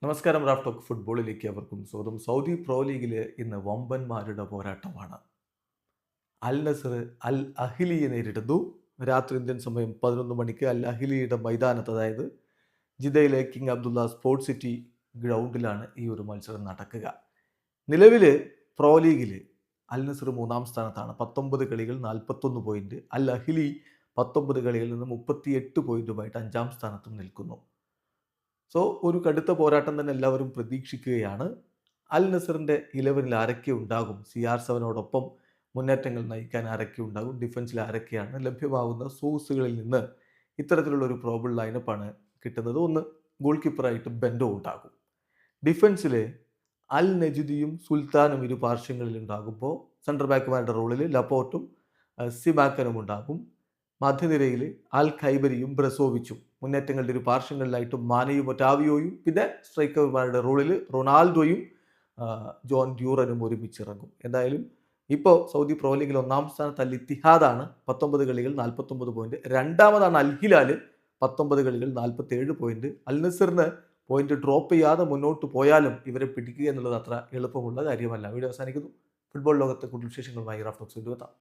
നമസ്കാരം. Raf talk ഫുട്ബോളിലേക്ക് അവർക്കും സ്വാഗതം. സൗദി പ്രോ ലീഗിൽ ഇന്ന് വമ്പന്മാരുടെ പോരാട്ടമാണ്. അൽ നസർ അൽ അഹിലിയെ നേരിടുന്നു. രാത്രി ഇന്ത്യൻ സമയം 11 മണിക്ക് അൽ അഹിലിയുടെ മൈതാനത്ത്, അതായത് ജിദ്ദയിലെ കിങ് അബ്ദുള്ള സ്പോർട്സ് സിറ്റി ഗ്രൗണ്ടിലാണ് ഈ ഒരു മത്സരം നടക്കുക. നിലവിൽ പ്രോ ലീഗിൽ അൽ നസർ 3-ാം സ്ഥാനത്താണ്. 19 കളികൾ 41 പോയിന്റ്. അൽ അഹിലി 19 കളികളിൽ നിന്ന് 38 പോയിന്റുമായിട്ട് 5-ാം സ്ഥാനത്തും നിൽക്കുന്നു. സോ ഒരു കടുത്ത പോരാട്ടം തന്നെ എല്ലാവരും പ്രതീക്ഷിക്കുകയാണ്. അൽ നസറിൻ്റെ 11ൽ ആരൊക്കെ ഉണ്ടാകും? CR7നോടൊപ്പം മുന്നേറ്റങ്ങൾ നയിക്കാൻ ആരൊക്കെ ഉണ്ടാകും? ഡിഫൻസിൽ ആരൊക്കെയാണ്? ലഭ്യമാകുന്ന സോഴ്സുകളിൽ നിന്ന് ഇത്തരത്തിലുള്ള ഒരു പ്രോബിൾ ലൈനപ്പാണ് കിട്ടുന്നത്. ഒന്ന്, ഗോൾ കീപ്പറായിട്ട് ബെൻഡോ ഉണ്ടാകും. ഡിഫൻസിൽ അൽ നജുദിയും സുൽത്താനും ഇരു പാർശ്വങ്ങളിൽ ഉണ്ടാകുമ്പോൾ സെൻട്രൽ ബാക്കുമാരുടെ റോളിൽ ലപ്പോർട്ടും സിബാക്കനും ഉണ്ടാകും. മധ്യനിരയിൽ അൽ ഖൈബരിയും ബ്രസോവിച്ചും, മുന്നേറ്റങ്ങളുടെ ഒരു പാർശ്വങ്ങളിലായിട്ടും മാനയും ഒറ്റാവിയോയും, പിന്നെ സ്ട്രൈക്കർമാരുടെ റോളിൽ റൊണാൾഡോയും ജോൺ ഡ്യൂറനും ഒരുമിച്ചിറങ്ങും. എന്തായാലും ഇപ്പോൾ സൗദി പ്രോ ലീഗിൽ 1-ാം സ്ഥാനത്ത് അൽ ഇത്തിഹാദാണ്. 19 കളികൾ 49 പോയിന്റ്. രണ്ടാമതാണ് അൽ ഹിലാൽ, 19 കളികൾ 47 പോയിന്റ്. അൽ നസറിന് പോയിന്റ് ഡ്രോപ്പ് ചെയ്യാതെ മുന്നോട്ട് പോയാലും ഇവരെ പിടിക്കുക എന്നുള്ളത് അത്ര എളുപ്പമുള്ള കാര്യമല്ല. വീഡിയോ അവസാനിക്കുന്നു. ഫുട്ബോൾ ലോകത്തെ കൂടുതൽ വിശേഷങ്ങളുമായി റാഫ് ടോക്സ് വീണ്ടും എത്താം.